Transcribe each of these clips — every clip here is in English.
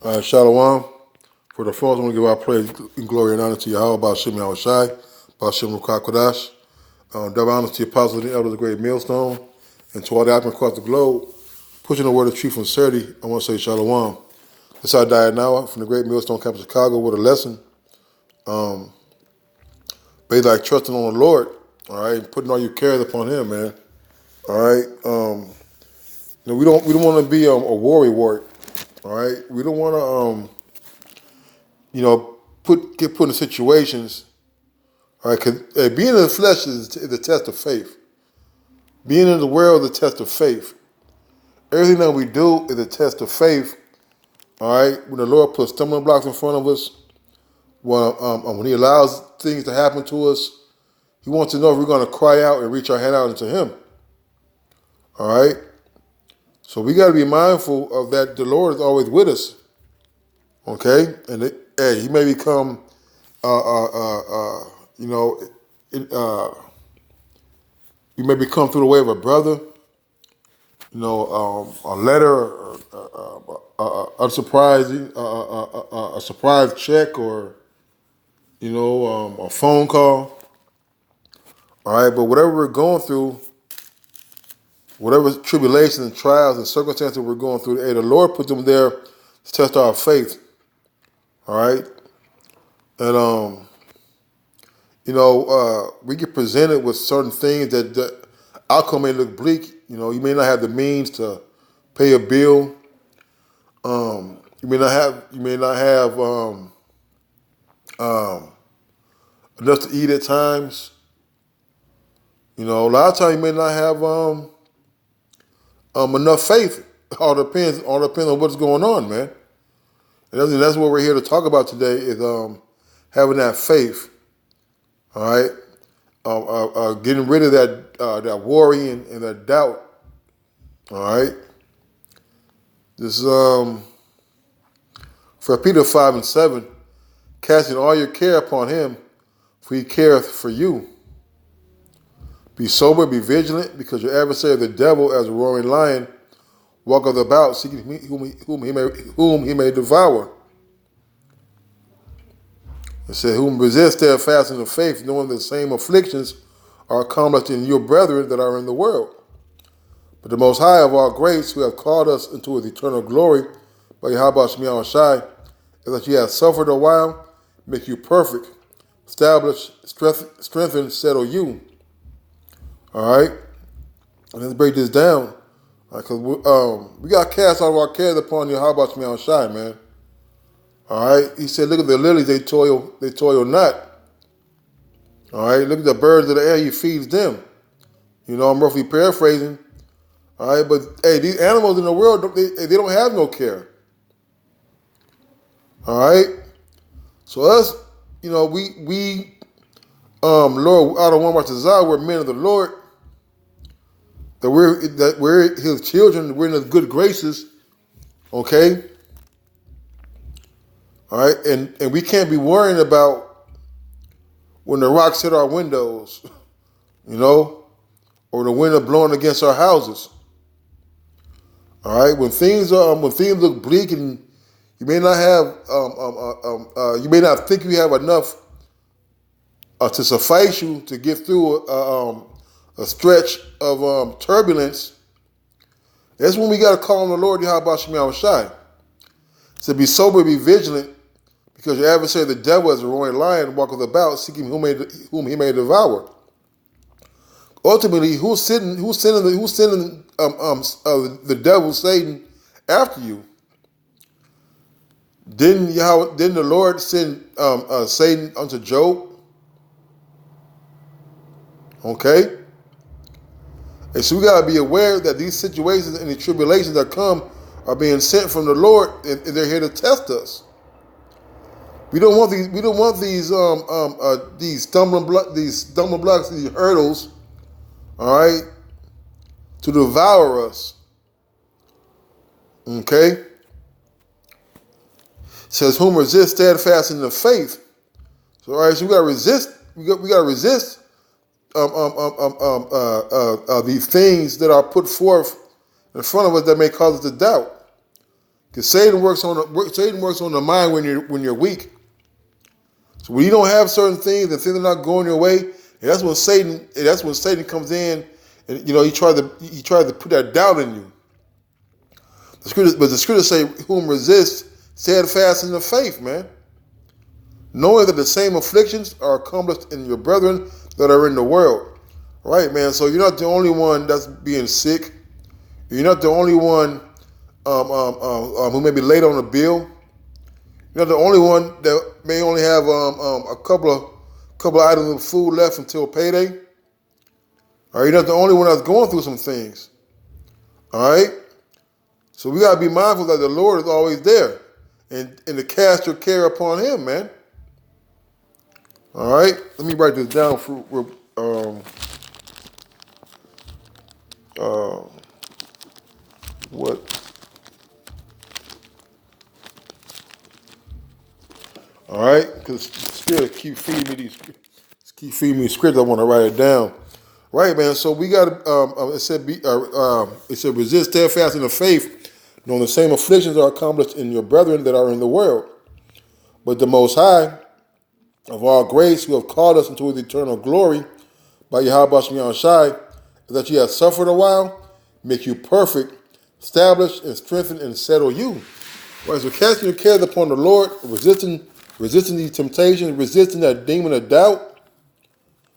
Shalom. For the first, I want to give our praise and glory and honor to Yahweh, Ba'ashem Yahushai, Ba'ashem Rukakwadash. Double honor to the apostles and the elders of the great millstone, and to all the African across the globe, pushing the word of truth and sincerity. I want to say Shalom. This is our Dianawa from the great millstone campus of Chicago with a lesson. Based like trusting on the Lord, all right, putting all your cares upon Him, man. All right. We don't want to be a worry wart. All right. We don't want to get put in situations. All right, because being in the flesh is the test of faith. Being in the world is a test of faith. Everything that we do is a test of faith. All right, when the Lord puts stumbling blocks in front of us, when He allows things to happen to us, He wants to know if we're going to cry out and reach our hand out into Him. All right, so we got to be mindful of that. The Lord is always with us. Okay, and He may become, you may become through the way of a brother, a letter, a surprise check, or a phone call. All right, but whatever we're going through, whatever tribulations and trials and circumstances we're going through, the Lord put them there to test our faith. All right, and we get presented with certain things that the outcome may look bleak. You may not have the means to pay a bill. You may not have enough to eat at times. A lot of times you may not have enough faith. All depends on what's going on, man. And that's what we're here to talk about today is having that faith. All right, getting rid of that worry and that doubt. All right, this is 1 Peter 5:7, casting all your care upon Him, for He careth for you. Be sober, be vigilant, because your adversary, the devil, as a roaring lion, walketh about, seeking whom he may devour. It said, whom resist steadfast in the faith, knowing the same afflictions are accomplished in your brethren that are in the world. But the Most High of all grace, who have called us into His eternal glory, by Yahweh Shemiah Shai, is that you have suffered a while, make you perfect, establish, strengthen, settle you. All right? And let's break this down. Because we got to cast all of our cares upon Yahweh Shemiah Shai, man. All right, He said, look at the lilies, they toil not. All right, look at the birds of the air, He feeds them. I'm roughly paraphrasing. All right, but hey, these animals in the world, they don't have no care. All right, so us, we Lord, out of one watch desire, we're men of the Lord. That we're His children, we're in His good graces. Okay. All right, and we can't be worrying about when the rocks hit our windows, or the wind are blowing against our houses. All right, when things look bleak and you may not have, you may not think you have enough to suffice you to get through a stretch of turbulence. That's when we got to call on the Lord Yahweh Shemiah Shai. To be sober, be vigilant. Because your adversary, the devil, as a roaring lion, walketh about, seeking whom he may devour. Ultimately, who's sending the devil, Satan, after you? Didn't the Lord send Satan unto Job? Okay, and so we gotta be aware that these situations and the tribulations that come are being sent from the Lord, and they're here to test us. We don't want these stumbling blocks, these hurdles, all right, to devour us. Okay. It says, whom resist steadfast in the faith. So all right, so we gotta resist. We gotta resist these things that are put forth in front of us that may cause us to doubt. Because Satan works on the mind when you're weak. So when you don't have certain things and things are not going your way, and that's when Satan comes in, and he tried to put that doubt in you. But the scriptures say, "Whom resist, steadfast in the faith," man. Knowing that the same afflictions are accomplished in your brethren that are in the world. Right, man. So you're not the only one that's being sick. You're not the only one who may be late on a bill. You're not the only one that may only have a couple of items of food left until payday. All right, you're not the only one that's going through some things. All right, so we gotta be mindful that the Lord is always there, and to cast your care upon Him, man. All right, let me write this down for what. All right, because the Spirit keep feeding me scripts. I want to write it down. Right, man. So we got it said resist steadfast in the faith, knowing the same afflictions are accomplished in your brethren that are in the world. But the Most High of all grace, who have called us into His eternal glory by Yahweh Shem Shai, that ye have suffered a while, make you perfect, establish and strengthen and settle you. Right, so casting your cares upon the Lord, resisting these temptations, resisting that demon of doubt.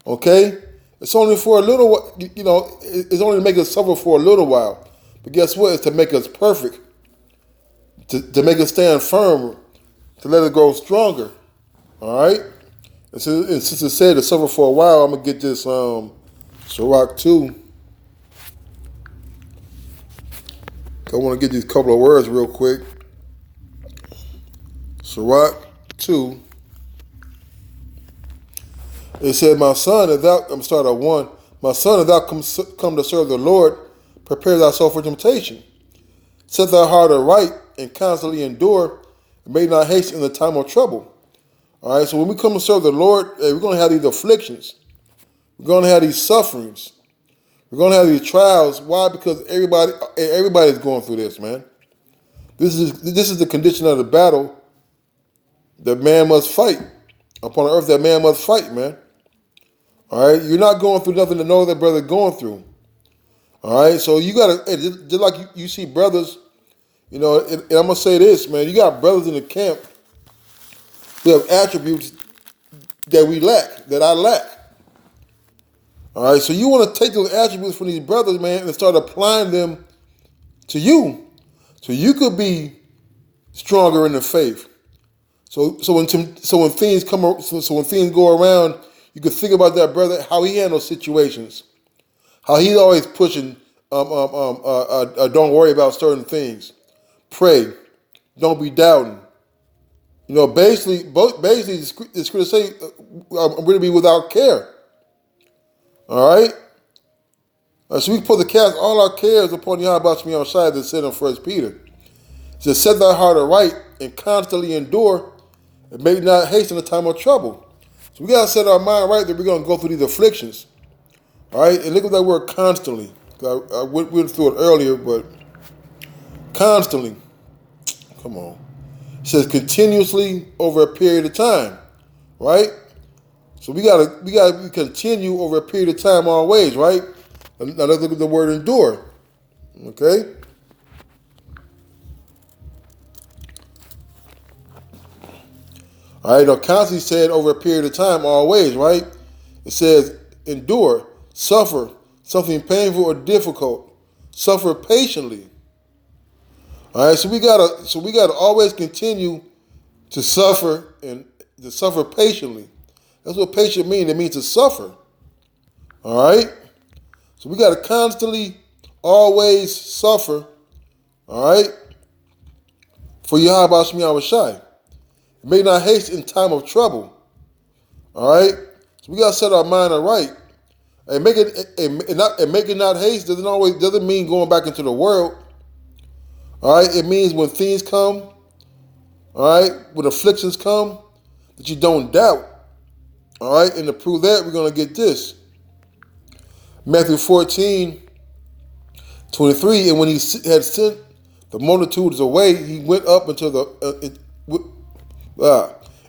Okay, it's only for a little while. It's only to make us suffer for a little while. But guess what? It's to make us perfect, to make us stand firm, to let it grow stronger. All right. And since it said to suffer for a while, I'm gonna get this Sirach 2. I want to get these couple of words real quick. Sirach 2. It said, "My son, if thou," I'm starting at 1. "My son, if thou come to serve the Lord, prepare thyself for temptation. Set thy heart aright and constantly endure, and may not haste in the time of trouble." All right, so when we come to serve the Lord, we're going to have these afflictions. We're going to have these sufferings. We're going to have these trials. Why? Because everybody's going through this, man. This is the condition of the battle that man must fight. Upon the earth that man must fight, man. All right, you're not going through nothing to know that brother going through. All right, so you got to, just like you see brothers, and I'm going to say this, man, you got brothers in the camp who have attributes that we lack, that I lack. All right, so you want to take those attributes from these brothers, man, and start applying them to you, so you could be stronger in the faith. So when things when things go around, you could think about that brother, how he handles situations, how he's always pushing. Don't worry about certain things. Pray. Don't be doubting. Basically, the scripture say, "I'm going to be without care." All right. So we supposed to cast all our cares upon Yahweh Shem Shai, that said in 1 Peter. It says, "Set thy heart aright and constantly endure, and may not haste in the time of trouble." So we gotta set our mind right that we're gonna go through these afflictions. All right, and look at that word constantly. I went through it earlier, but constantly. Come on. It says continuously over a period of time, right? So we gotta continue over a period of time always, right? Now let's look at the word endure. Okay. All right, now constantly said over a period of time always, right? It says endure, suffer, something painful or difficult, suffer patiently. All right, so we gotta always continue to suffer and to suffer patiently. That's what patient means. It means to suffer. All right, so we gotta constantly, always suffer. All right, for Yahweh Shem Shai. May not haste in time of trouble. All right, so we gotta set our mind right. And make it not haste doesn't mean going back into the world. All right, it means when things come, all right, when afflictions come, that you don't doubt. All right, and to prove that, we're gonna get this. Matthew 14:23, and when he had sent the multitudes away, he went up into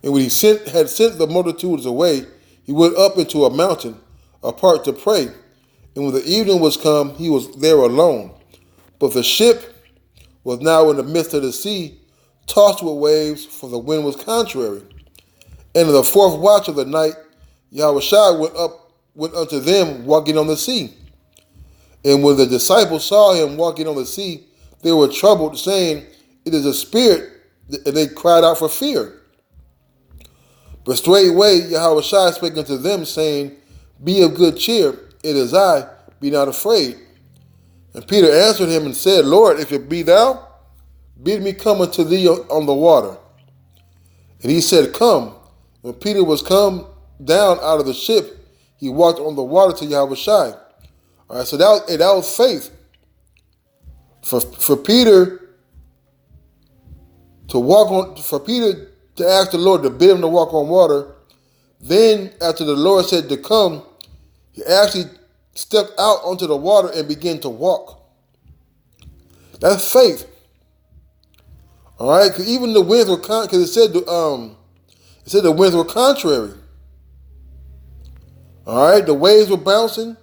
and when he had sent the multitudes away, he went up into a mountain apart to pray. And when the evening was come, he was there alone. But the ship was now in the midst of the sea, tossed with waves, for the wind was contrary. And in the fourth watch of the night, Yahushua went unto them walking on the sea. And when the disciples saw him walking on the sea, they were troubled, saying, It is a spirit, and they cried out for fear. But straightway Yahushua spake unto them, saying, Be of good cheer, it is I, be not afraid. And Peter answered him and said, Lord, if it be thou, bid me come unto thee on the water. And he said, Come. When Peter was come down out of the ship, he walked on the water to Yahushua. All right, so that was faith. For Peter to ask the Lord to bid him to walk on water, then after the Lord said to come, he actually stepped out onto the water and began to walk. That's faith. All right, because even the winds were because it said the winds were contrary. All right, the waves were bouncing,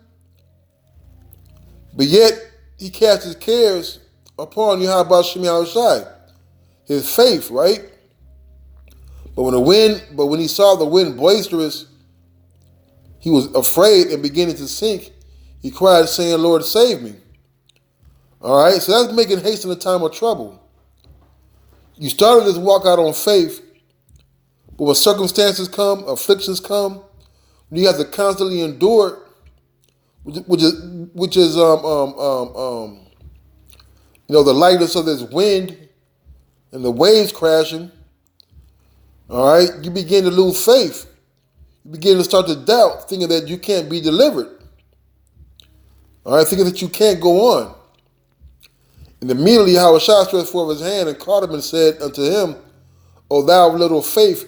but yet he cast his cares upon Yahweh Shem Yahushai, his faith, right? But when he saw the wind boisterous, he was afraid and beginning to sink. He cried, saying, Lord, save me. All right, so that's making haste in a time of trouble. You started this walk out on faith, but when circumstances come, afflictions come, you have to constantly endure it, which is the lightness of this wind and the waves crashing. All right, you begin to lose faith. You begin to start to doubt, thinking that you can't be delivered. All right, thinking that you can't go on. And immediately Yahushua stretched forth his hand and caught him and said unto him, O thou of little faith,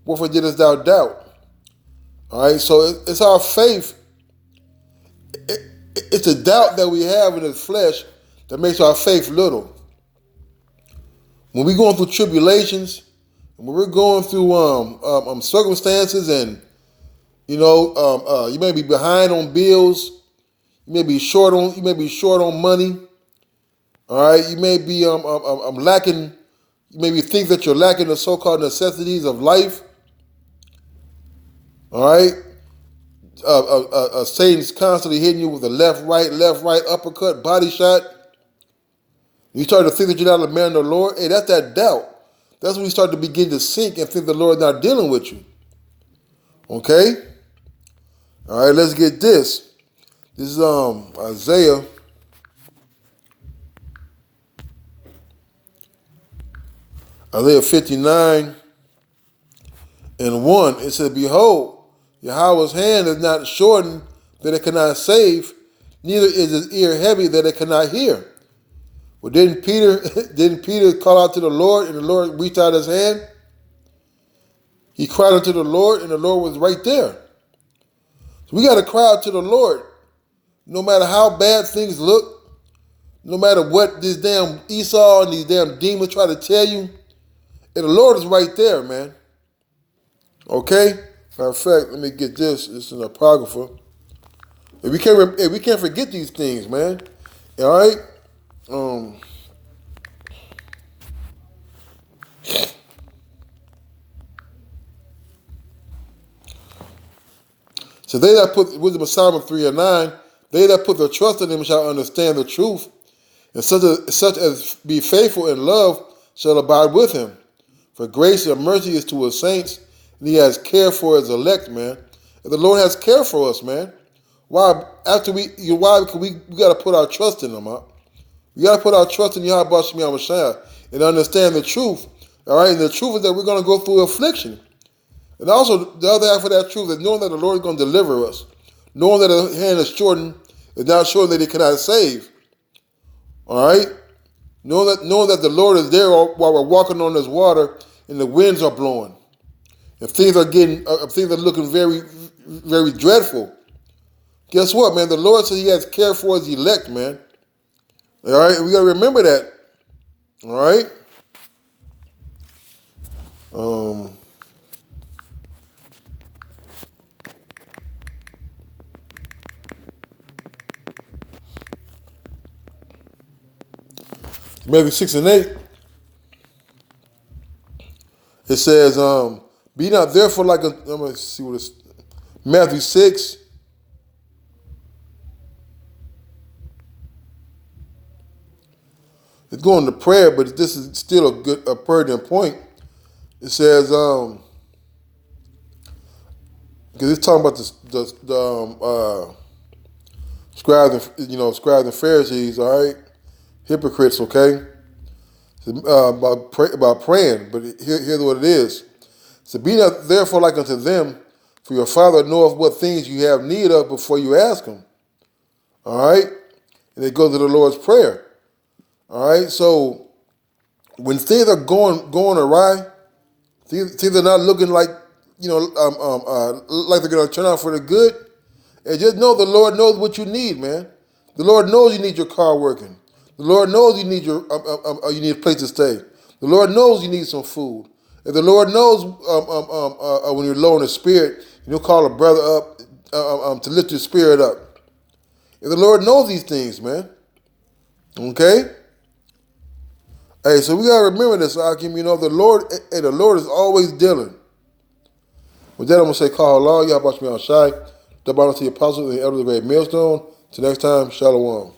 wherefore didst thou doubt? All right, so it's our faith. It's a doubt that we have in the flesh that makes our faith little. When we're going through tribulations, and when we're going through circumstances, and you may be behind on bills, you may be short on money. All right, you may be lacking. You maybe think that you're lacking the so-called necessities of life. All right, Satan's constantly hitting you with a left, right, uppercut, body shot. You start to think that you're not a man of the Lord. Hey, that's that doubt. That's when you start to begin to sink and think the Lord's not dealing with you. Okay? All right, let's get this. This is Isaiah. Isaiah 59 and 1. It says, Behold, Yahweh's hand is not shortened that it cannot save, neither is his ear heavy that it cannot hear. Well, didn't Peter call out to the Lord, and the Lord reached out his hand? He cried unto the Lord, and the Lord was right there. So we got to cry out to the Lord, no matter how bad things look, no matter what this damn Esau and these damn demons try to tell you, and the Lord is right there, man. Okay? Matter of fact, let me get this. It's an apocrypha. And we can't forget these things, man. All right? So they that put, wisdom of Solomon 3 and 9, they that put their trust in him shall understand the truth, and such as be faithful in love shall abide with him. For grace and mercy is to his saints, and he has care for his elect, man. And the Lord has care for us, man. Why? Because we got to put our trust in him, huh? We got to put our trust in Yahweh Shem Yahushua and understand the truth. All right, and the truth is that we're going to go through affliction. And also, the other half of that truth is knowing that the Lord is going to deliver us. Knowing that the hand is shortened is not showing that he cannot save. All right? Knowing that the Lord is there while we're walking on this water and the winds are blowing. And things are looking very, very dreadful. Guess what, man? The Lord says he has care for his elect, man. All right? We got to remember that. All right. Um, Matthew 6 and 8. It says, "Be not therefore like a." I'm gonna see what it's. Matthew 6. It's going to prayer, but this is still a pertinent point. It says, because it's talking about the scribes and scribes and Pharisees, all right, hypocrites, okay, about praying. But here's what it is. So be not therefore like unto them, for your Father knoweth what things you have need of before you ask Him. All right, and it goes to the Lord's prayer. All right, so when things are going awry, things are not looking like like they're gonna turn out for the good. And just know the Lord knows what you need, man. The Lord knows you need your car working. The Lord knows you need you need a place to stay. The Lord knows you need some food. And the Lord knows when you're low in the spirit, you'll call a brother up to lift your spirit up. And the Lord knows these things, man. Okay. Hey, so we gotta remember this, Akim. The Lord is always dealing. With that, I'm gonna say, call Allah, y'all watch me outside. The bottom to the apostles and the elders of the millstone. Till next time, Shalom.